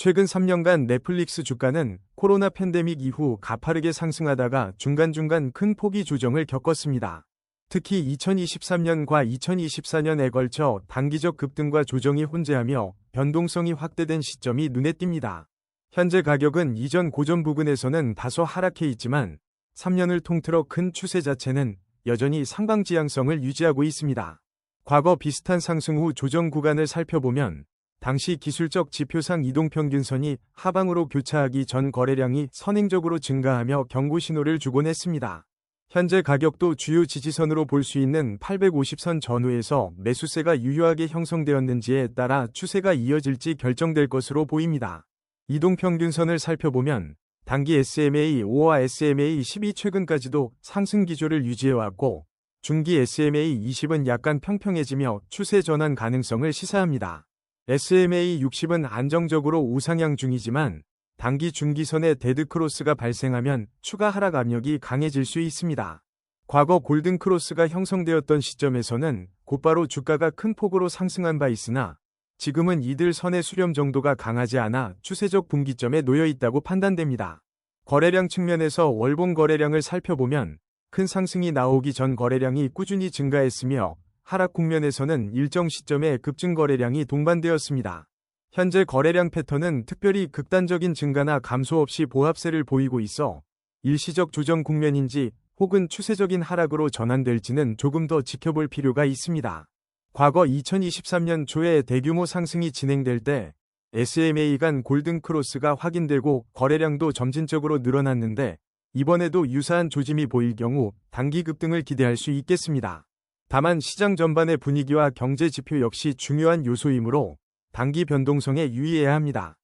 최근 3년간 넷플릭스 주가는 코로나 팬데믹 이후 가파르게 상승하다가 중간중간 큰 폭의 조정을 겪었습니다. 특히 2023년과 2024년에 걸쳐 단기적 급등과 조정이 혼재하며 변동성이 확대된 시점이 눈에 띕니다. 현재 가격은 이전 고점 부근에서는 다소 하락해 있지만 3년을 통틀어 큰 추세 자체는 여전히 상방 지향성을 유지하고 있습니다. 과거 비슷한 상승 후 조정 구간을 살펴보면 당시 기술적 지표상 이동평균선이 하방으로 교차하기 전 거래량이 선행적으로 증가하며 경고 신호를 주곤 했습니다. 현재 가격도 주요 지지선으로 볼 수 있는 850선 전후에서 매수세가 유효하게 형성되었는지에 따라 추세가 이어질지 결정될 것으로 보입니다. 이동평균선을 살펴보면 단기 SMA5와 SMA12 최근까지도 상승 기조를 유지해왔고 중기 SMA20은 약간 평평해지며 추세 전환 가능성을 시사합니다. SMA60은 안정적으로 우상향 중이지만 단기 중기선의 데드크로스가 발생하면 추가 하락 압력이 강해질 수 있습니다. 과거 골든크로스가 형성되었던 시점에서는 곧바로 주가가 큰 폭으로 상승한 바 있으나 지금은 이들 선의 수렴 정도가 강하지 않아 추세적 분기점에 놓여 있다고 판단됩니다. 거래량 측면에서 월봉 거래량을 살펴보면 큰 상승이 나오기 전 거래량이 꾸준히 증가했으며 하락 국면에서는 일정 시점에 급증 거래량이 동반되었습니다. 현재 거래량 패턴은 특별히 극단적인 증가나 감소 없이 보합세를 보이고 있어 일시적 조정 국면인지 혹은 추세적인 하락으로 전환될지는 조금 더 지켜볼 필요가 있습니다. 과거 2023년 초에 대규모 상승이 진행될 때 SMA 간 골든크로스가 확인되고 거래량도 점진적으로 늘어났는데 이번에도 유사한 조짐이 보일 경우 단기 급등을 기대할 수 있겠습니다. 다만 시장 전반의 분위기와 경제 지표 역시 중요한 요소이므로 단기 변동성에 유의해야 합니다.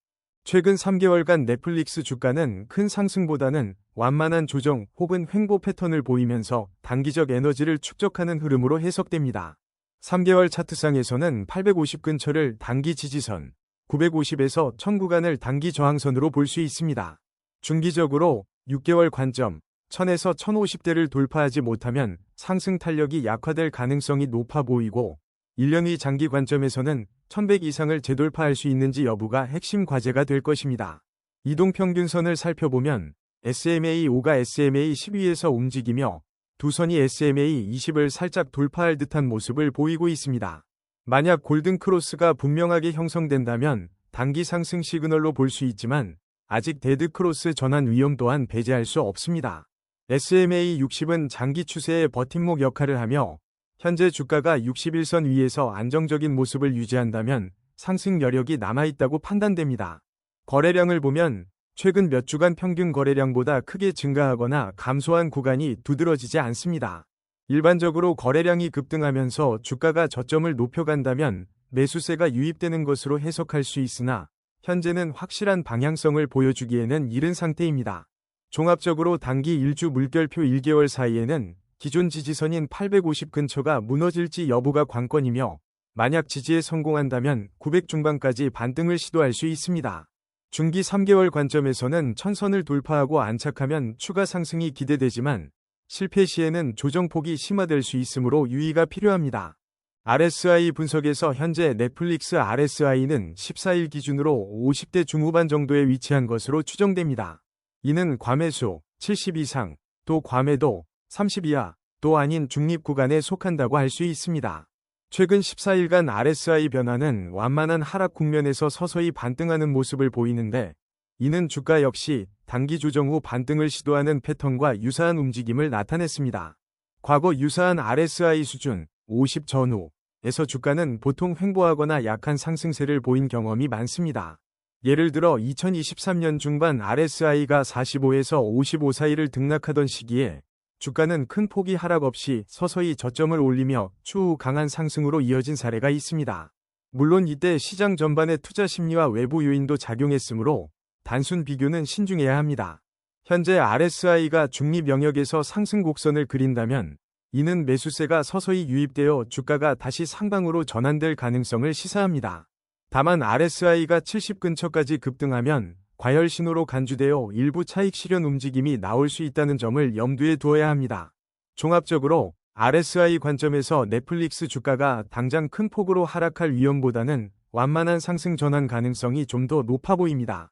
최근 3개월간 넷플릭스 주가는 큰 상승보다는 완만한 조정 혹은 횡보 패턴을 보이면서 단기적 에너지를 축적하는 흐름으로 해석됩니다. 3개월 차트상에서는 850 근처를 단기 지지선, 950에서 1000 구간을 단기 저항선으로 볼 수 있습니다. 중기적으로 6개월 관점, 1000에서 1050대를 돌파하지 못하면 상승 탄력이 약화될 가능성이 높아 보이고 1년의 장기 관점에서는 1100 이상을 재돌파할 수 있는지 여부가 핵심 과제가 될 것입니다. 이동평균선을 살펴보면 SMA5가 SMA12에서 움직이며 두 선이 SMA20을 살짝 돌파할 듯한 모습을 보이고 있습니다. 만약 골든크로스가 분명하게 형성된다면 단기 상승 시그널로 볼 수 있지만 아직 데드크로스 전환 위험 또한 배제할 수 없습니다. SMA60은 장기 추세의 버팀목 역할을 하며 현재 주가가 61선 위에서 안정적인 모습을 유지한다면 상승 여력이 남아있다고 판단됩니다. 거래량을 보면 최근 몇 주간 평균 거래량보다 크게 증가하거나 감소한 구간이 두드러지지 않습니다. 일반적으로 거래량이 급등하면서 주가가 저점을 높여간다면 매수세가 유입되는 것으로 해석할 수 있으나 현재는 확실한 방향성을 보여주기에는 이른 상태입니다. 종합적으로 단기 일주 물결표 1개월 사이에는 기존 지지선인 850 근처가 무너질지 여부가 관건이며 만약 지지에 성공한다면 900 중반까지 반등을 시도할 수 있습니다. 중기 3개월 관점에서는 1000선을 돌파하고 안착하면 추가 상승이 기대되지만 실패 시에는 조정폭이 심화될 수 있으므로 유의가 필요합니다. RSI 분석에서 현재 넷플릭스 RSI는 14일 기준으로 50대 중후반 정도에 위치한 것으로 추정됩니다. 이는 과매수 70 이상, 또 과매도 30 이하, 또 아닌 중립 구간에 속한다고 할 수 있습니다. 최근 14일간 RSI 변화는 완만한 하락 국면에서 서서히 반등하는 모습을 보이는데 이는 주가 역시 단기 조정 후 반등을 시도하는 패턴과 유사한 움직임을 나타냈습니다. 과거 유사한 RSI 수준 50 전후에서 주가는 보통 횡보하거나 약한 상승세를 보인 경험이 많습니다. 예를 들어 2023년 중반 RSI가 45에서 55 사이를 등락하던 시기에 주가는 큰 폭의 하락 없이 서서히 저점을 올리며 추후 강한 상승으로 이어진 사례가 있습니다. 물론 이때 시장 전반의 투자 심리와 외부 요인도 작용했으므로 단순 비교는 신중해야 합니다. 현재 RSI가 중립 영역에서 상승 곡선을 그린다면 이는 매수세가 서서히 유입되어 주가가 다시 상방으로 전환될 가능성을 시사합니다. 다만 RSI가 70 근처까지 급등하면 과열 신호로 간주되어 일부 차익 실현 움직임이 나올 수 있다는 점을 염두에 두어야 합니다. 종합적으로 RSI 관점에서 넷플릭스 주가가 당장 큰 폭으로 하락할 위험보다는 완만한 상승 전환 가능성이 좀 더 높아 보입니다.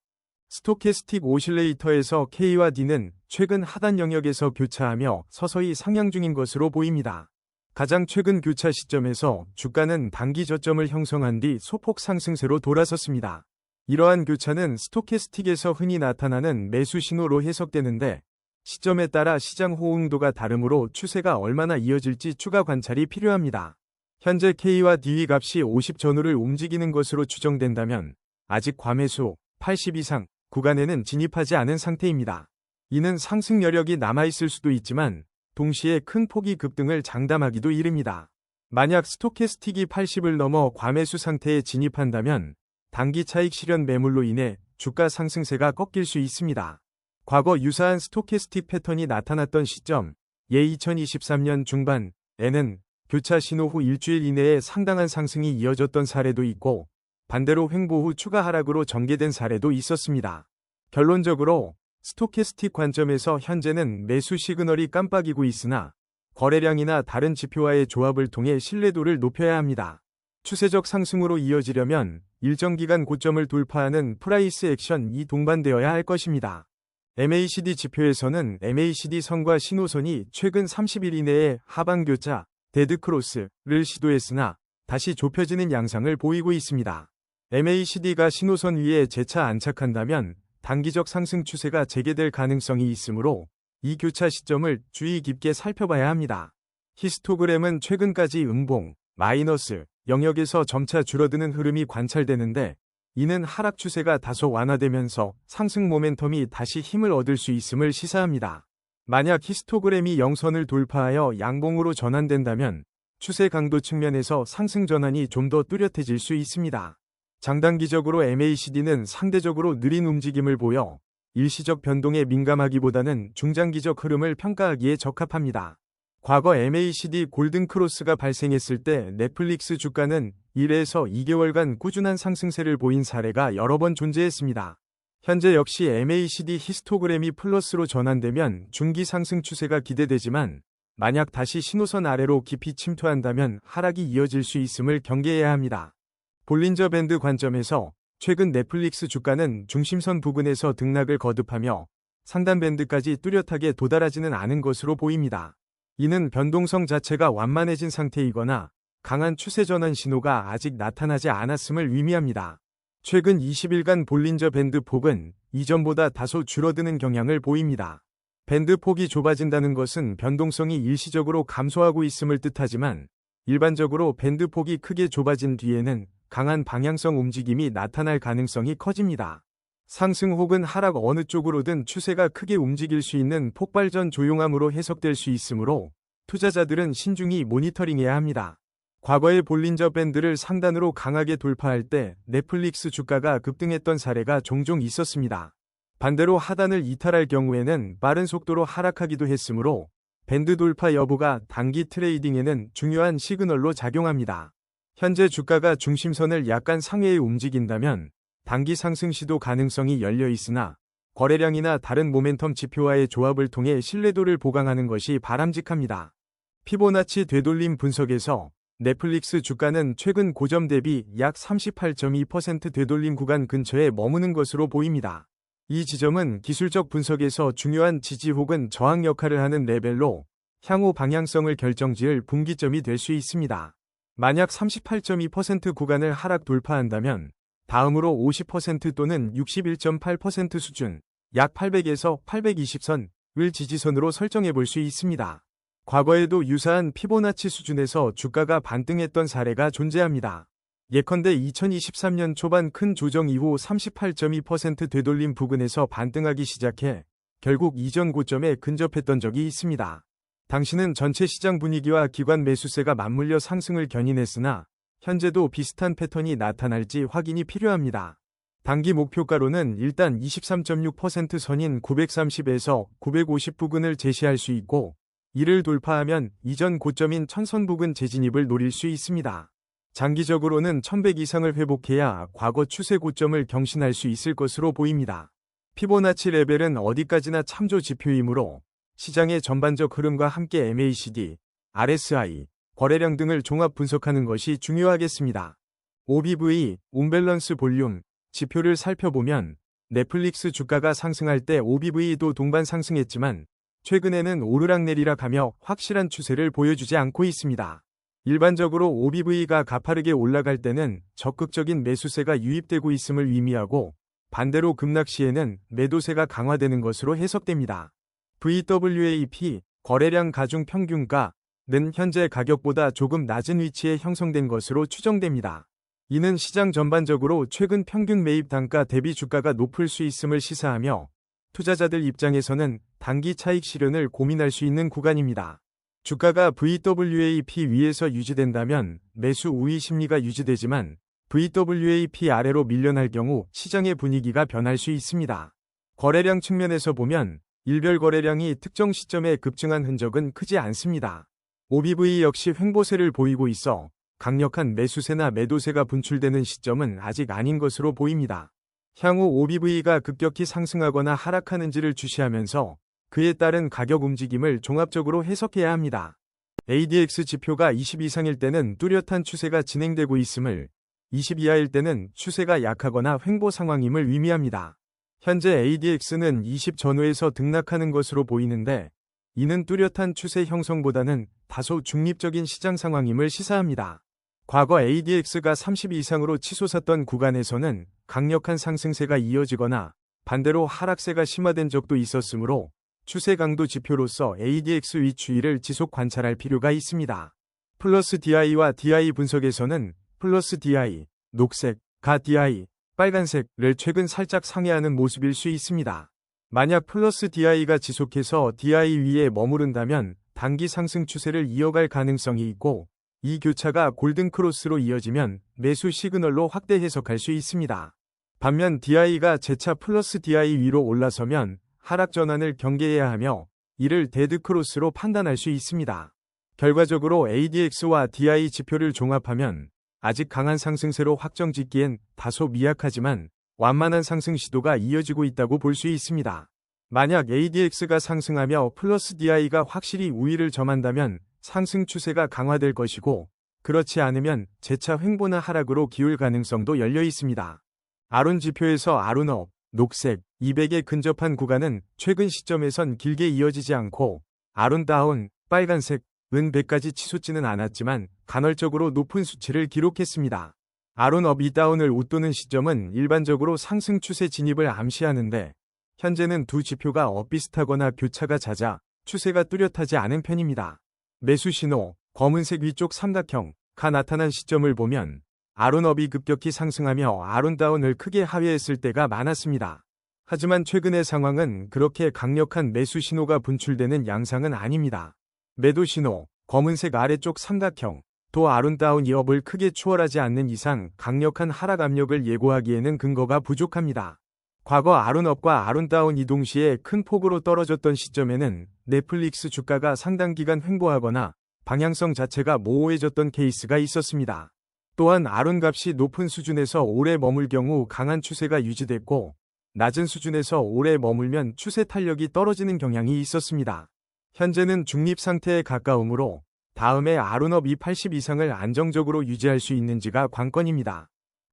스토캐스틱 오실레이터에서 K와 D는 최근 하단 영역에서 교차하며 서서히 상향 중인 것으로 보입니다. 가장 최근 교차 시점에서 주가는 단기 저점을 형성한 뒤 소폭 상승세로 돌아섰습니다. 이러한 교차는 스토캐스틱에서 흔히 나타나는 매수 신호로 해석되는데 시점에 따라 시장 호응도가 다르므로 추세가 얼마나 이어질지 추가 관찰이 필요합니다. 현재 K와 D 값이 50 전후를 움직이는 것으로 추정된다면 아직 과매수 80 이상 구간에는 진입하지 않은 상태입니다. 이는 상승 여력이 남아있을 수도 있지만 동시에 큰 폭의 급등을 장담하기도 이릅니다. 만약 스토캐스틱이 80을 넘어 과매수 상태에 진입한다면 단기 차익 실현 매물로 인해 주가 상승세가 꺾일 수 있습니다. 과거 유사한 스토캐스틱 패턴이 나타났던 시점, 예 2023년 중반에는 교차 신호 후 일주일 이내에 상당한 상승이 이어졌던 사례도 있고 반대로 횡보 후 추가 하락으로 전개된 사례도 있었습니다. 결론적으로 스토캐스틱 관점에서 현재는 매수 시그널이 깜빡이고 있으나 거래량이나 다른 지표와의 조합을 통해 신뢰도를 높여야 합니다. 추세적 상승으로 이어지려면 일정 기간 고점을 돌파하는 프라이스 액션이 동반되어야 할 것입니다. MACD 지표에서는 MACD 선과 신호선이 최근 30일 이내에 하방 교차, 데드크로스를 시도했으나 다시 좁혀지는 양상을 보이고 있습니다. MACD가 신호선 위에 재차 안착한다면 단기적 상승 추세가 재개될 가능성이 있으므로 이 교차 시점을 주의 깊게 살펴봐야 합니다. 히스토그램은 최근까지 음봉, 마이너스 영역에서 점차 줄어드는 흐름이 관찰되는데 이는 하락 추세가 다소 완화되면서 상승 모멘텀이 다시 힘을 얻을 수 있음을 시사합니다. 만약 히스토그램이 영선을 돌파하여 양봉으로 전환된다면 추세 강도 측면에서 상승 전환이 좀 더 뚜렷해질 수 있습니다. 장단기적으로 MACD는 상대적으로 느린 움직임을 보여 일시적 변동에 민감하기보다는 중장기적 흐름을 평가하기에 적합합니다. 과거 MACD 골든크로스가 발생했을 때 넷플릭스 주가는 1에서 2개월간 꾸준한 상승세를 보인 사례가 여러 번 존재했습니다. 현재 역시 MACD 히스토그램이 플러스로 전환되면 중기 상승 추세가 기대되지만 만약 다시 신호선 아래로 깊이 침투한다면 하락이 이어질 수 있음을 경계해야 합니다. 볼린저 밴드 관점에서 최근 넷플릭스 주가는 중심선 부근에서 등락을 거듭하며 상단 밴드까지 뚜렷하게 도달하지는 않은 것으로 보입니다. 이는 변동성 자체가 완만해진 상태이거나 강한 추세 전환 신호가 아직 나타나지 않았음을 의미합니다. 최근 20일간 볼린저 밴드 폭은 이전보다 다소 줄어드는 경향을 보입니다. 밴드 폭이 좁아진다는 것은 변동성이 일시적으로 감소하고 있음을 뜻하지만 일반적으로 밴드 폭이 크게 좁아진 뒤에는 강한 방향성 움직임이 나타날 가능성이 커집니다. 상승 혹은 하락 어느 쪽으로든 추세가 크게 움직일 수 있는 폭발전 조용함으로 해석될 수 있으므로 투자자들은 신중히 모니터링해야 합니다. 과거의 볼린저 밴드를 상단으로 강하게 돌파할 때 넷플릭스 주가가 급등했던 사례가 종종 있었습니다. 반대로 하단을 이탈할 경우에는 빠른 속도로 하락하기도 했으므로 밴드 돌파 여부가 단기 트레이딩에는 중요한 시그널로 작용합니다. 현재 주가가 중심선을 약간 상회에 움직인다면 단기 상승 시도 가능성이 열려 있으나 거래량이나 다른 모멘텀 지표와의 조합을 통해 신뢰도를 보강하는 것이 바람직합니다. 피보나치 되돌림 분석에서 넷플릭스 주가는 최근 고점 대비 약 38.2% 되돌림 구간 근처에 머무는 것으로 보입니다. 이 지점은 기술적 분석에서 중요한 지지 혹은 저항 역할을 하는 레벨로 향후 방향성을 결정지을 분기점이 될 수 있습니다. 만약 38.2% 구간을 하락 돌파한다면 다음으로 50% 또는 61.8% 수준, 약 800에서 820선을 지지선으로 설정해 볼 수 있습니다. 과거에도 유사한 피보나치 수준에서 주가가 반등했던 사례가 존재합니다. 예컨대 2023년 초반 큰 조정 이후 38.2% 되돌림 부근에서 반등하기 시작해 결국 이전 고점에 근접했던 적이 있습니다. 당시는 전체 시장 분위기와 기관 매수세가 맞물려 상승을 견인했으나 현재도 비슷한 패턴이 나타날지 확인이 필요합니다. 단기 목표가로는 일단 23.6% 선인 930에서 950 부근을 제시할 수 있고 이를 돌파하면 이전 고점인 1000선 부근 재진입을 노릴 수 있습니다. 장기적으로는 1100 이상을 회복해야 과거 추세 고점을 경신할 수 있을 것으로 보입니다. 피보나치 레벨은 어디까지나 참조 지표이므로 시장의 전반적 흐름과 함께 MACD, RSI, 거래량 등을 종합 분석하는 것이 중요하겠습니다. OBV, 온밸런스 볼륨 지표를 살펴보면 넷플릭스 주가가 상승할 때 OBV도 동반 상승했지만 최근에는 오르락내리락 하며 확실한 추세를 보여주지 않고 있습니다. 일반적으로 OBV가 가파르게 올라갈 때는 적극적인 매수세가 유입되고 있음을 의미하고 반대로 급락 시에는 매도세가 강화되는 것으로 해석됩니다. VWAP, 거래량 가중 평균가는 현재 가격보다 조금 낮은 위치에 형성된 것으로 추정됩니다. 이는 시장 전반적으로 최근 평균 매입 단가 대비 주가가 높을 수 있음을 시사하며 투자자들 입장에서는 단기 차익 실현을 고민할 수 있는 구간입니다. 주가가 VWAP 위에서 유지된다면 매수 우위 심리가 유지되지만 VWAP 아래로 밀려날 경우 시장의 분위기가 변할 수 있습니다. 거래량 측면에서 보면 일별 거래량이 특정 시점에 급증한 흔적은 크지 않습니다. OBV 역시 횡보세를 보이고 있어 강력한 매수세나 매도세가 분출되는 시점은 아직 아닌 것으로 보입니다. 향후 OBV가 급격히 상승하거나 하락하는지를 주시하면서 그에 따른 가격 움직임을 종합적으로 해석해야 합니다. ADX 지표가 20 이상일 때는 뚜렷한 추세가 진행되고 있음을, 20 이하일 때는 추세가 약하거나 횡보 상황임을 의미합니다. 현재 ADX는 20 전후에서 등락하는 것으로 보이는데 이는 뚜렷한 추세 형성보다는 다소 중립적인 시장 상황임을 시사합니다. 과거 ADX가 30 이상으로 치솟았던 구간에서는 강력한 상승세가 이어지거나 반대로 하락세가 심화된 적도 있었으므로 추세 강도 지표로서 ADX 위추이를 지속 관찰할 필요가 있습니다. 플러스 DI와 DI 분석에서는 플러스 DI, 녹색, 가 DI, 빨간색을 최근 살짝 상회하는 모습일 수 있습니다. 만약 플러스 DI가 지속해서 DI 위에 머무른다면 단기 상승 추세를 이어갈 가능성이 있고 이 교차가 골든크로스로 이어지면 매수 시그널로 확대 해석할 수 있습니다. 반면 DI가 재차 플러스 DI 위로 올라서면 하락 전환을 경계해야 하며 이를 데드크로스로 판단할 수 있습니다. 결과적으로 ADX와 DI 지표를 종합하면 아직 강한 상승세로 확정짓기엔 다소 미약하지만 완만한 상승 시도가 이어지고 있다고 볼 수 있습니다. 만약 ADX가 상승하며 플러스 DI가 확실히 우위를 점한다면 상승 추세가 강화될 것이고 그렇지 않으면 재차 횡보나 하락으로 기울 가능성도 열려 있습니다. 아론 지표에서 아론업, 녹색, 200에 근접한 구간은 최근 시점에선 길게 이어지지 않고 아론다운, 빨간색, 은 100까지 치솟지는 않았지만 간헐적으로 높은 수치를 기록했습니다. 아론업 이다운을 웃도는 시점은 일반적으로 상승 추세 진입을 암시하는데 현재는 두 지표가 엇비슷하거나 교차가 잦아 추세가 뚜렷하지 않은 편입니다. 매수 신호, 검은색 위쪽 삼각형가 나타난 시점을 보면 아론업이 급격히 상승하며 아론다운을 크게 하회했을 때가 많았습니다. 하지만 최근의 상황은 그렇게 강력한 매수 신호가 분출되는 양상은 아닙니다. 매도 신호, 검은색 아래쪽 삼각형, 도 아론다운 이업을 크게 추월하지 않는 이상 강력한 하락 압력을 예고하기에는 근거가 부족합니다. 과거 아론업과 아론다운 이동 시에 큰 폭으로 떨어졌던 시점에는 넷플릭스 주가가 상당 기간 횡보하거나 방향성 자체가 모호해졌던 케이스가 있었습니다. 또한 아론 값이 높은 수준에서 오래 머물 경우 강한 추세가 유지됐고 낮은 수준에서 오래 머물면 추세 탄력이 떨어지는 경향이 있었습니다. 현재는 중립 상태에 가까우므로 다음에 아론업 280 이상을 안정적으로 유지할 수 있는지가 관건입니다.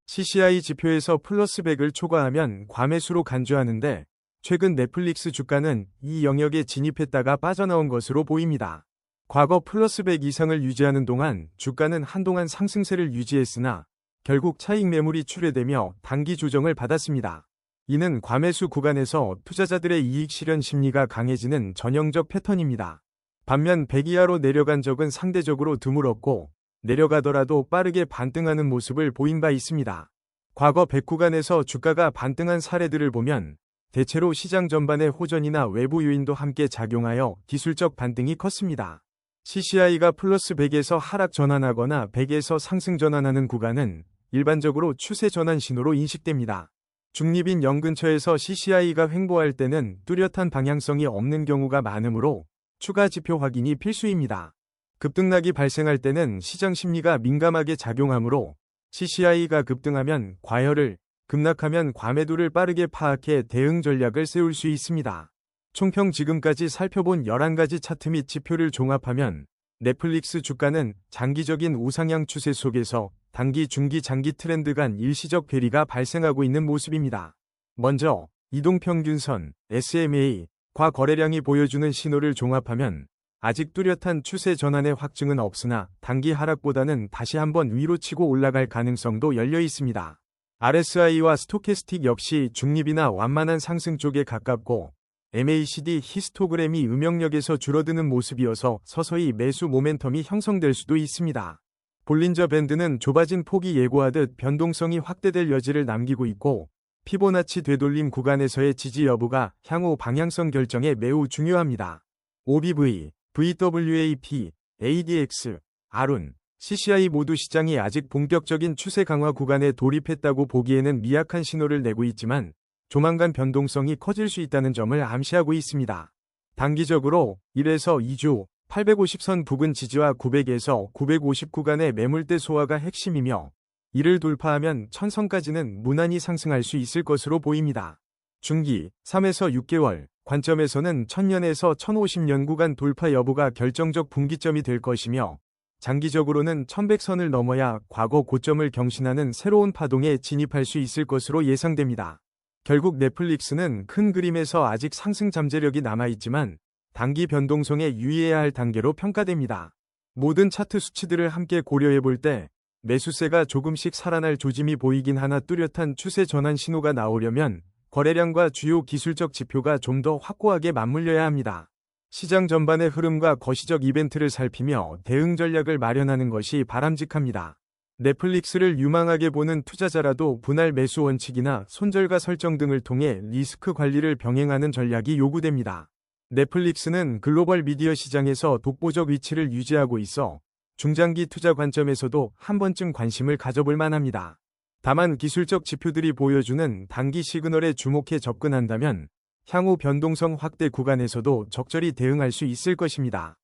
CCI 지표에서 플러스 100을 초과하면 과매수로 간주하는데 최근 넷플릭스 주가는 이 영역에 진입했다가 빠져나온 것으로 보입니다. 과거 플러스 100 이상을 유지하는 동안 주가는 한동안 상승세를 유지했으나 결국 차익 매물이 출회되며 단기 조정을 받았습니다. 이는 과매수 구간에서 투자자들의 이익 실현 심리가 강해지는 전형적 패턴입니다. 반면 100 이하로 내려간 적은 상대적으로 드물었고 내려가더라도 빠르게 반등하는 모습을 보인 바 있습니다. 과거 100 구간에서 주가가 반등한 사례들을 보면 대체로 시장 전반의 호전이나 외부 요인도 함께 작용하여 기술적 반등이 컸습니다. CCI가 플러스 100에서 하락 전환하거나 100에서 상승 전환하는 구간은 일반적으로 추세 전환 신호로 인식됩니다. 중립인 0 근처에서 CCI가 횡보할 때는 뚜렷한 방향성이 없는 경우가 많으므로 추가 지표 확인이 필수입니다. 급등락이 발생할 때는 시장 심리가 민감하게 작용하므로 CCI가 급등하면 과열을, 급락하면 과매도를 빠르게 파악해 대응 전략을 세울 수 있습니다. 총평 지금까지 살펴본 11가지 차트 및 지표를 종합하면 넷플릭스 주가는 장기적인 우상향 추세 속에서 단기, 중기, 장기 트렌드 간 일시적 괴리가 발생하고 있는 모습입니다. 먼저 이동평균선 SMA/과 거래량이 보여주는 신호를 종합하면 아직 뚜렷한 추세 전환의 확증은 없으나 단기 하락보다는 다시 한번 위로 치고 올라갈 가능성도 열려 있습니다. RSI와 스토캐스틱 역시 중립이나 완만한 상승 쪽에 가깝고 MACD 히스토그램이 음영역에서 줄어드는 모습이어서 서서히 매수 모멘텀이 형성될 수도 있습니다. 볼린저 밴드는 좁아진 폭이 예고하듯 변동성이 확대될 여지를 남기고 있고 피보나치 되돌림 구간에서의 지지 여부가 향후 방향성 결정에 매우 중요합니다. OBV, VWAP, ADX, 아룬, CCI 모두 시장이 아직 본격적인 추세 강화 구간에 돌입했다고 보기에는 미약한 신호를 내고 있지만 조만간 변동성이 커질 수 있다는 점을 암시하고 있습니다. 단기적으로 1에서 2주 850선 부근 지지와 900에서 950 구간의 매물대 소화가 핵심이며 이를 돌파하면 1000선까지는 무난히 상승할 수 있을 것으로 보입니다. 중기 3에서 6개월 관점에서는 1000년에서 1050년 구간 돌파 여부가 결정적 분기점이 될 것이며 장기적으로는 1100선을 넘어야 과거 고점을 경신하는 새로운 파동에 진입할 수 있을 것으로 예상됩니다. 결국 넷플릭스는 큰 그림에서 아직 상승 잠재력이 남아있지만 단기 변동성에 유의해야 할 단계로 평가됩니다. 모든 차트 수치들을 함께 고려해 볼 때 매수세가 조금씩 살아날 조짐이 보이긴 하나 뚜렷한 추세 전환 신호가 나오려면 거래량과 주요 기술적 지표가 좀 더 확고하게 맞물려야 합니다. 시장 전반의 흐름과 거시적 이벤트를 살피며 대응 전략을 마련하는 것이 바람직합니다. 넷플릭스를 유망하게 보는 투자자라도 분할 매수 원칙이나 손절가 설정 등을 통해 리스크 관리를 병행하는 전략이 요구됩니다. 넷플릭스는 글로벌 미디어 시장에서 독보적 위치를 유지하고 있어 중장기 투자 관점에서도 한 번쯤 관심을 가져볼 만합니다. 다만 기술적 지표들이 보여주는 단기 시그널에 주목해 접근한다면 향후 변동성 확대 구간에서도 적절히 대응할 수 있을 것입니다.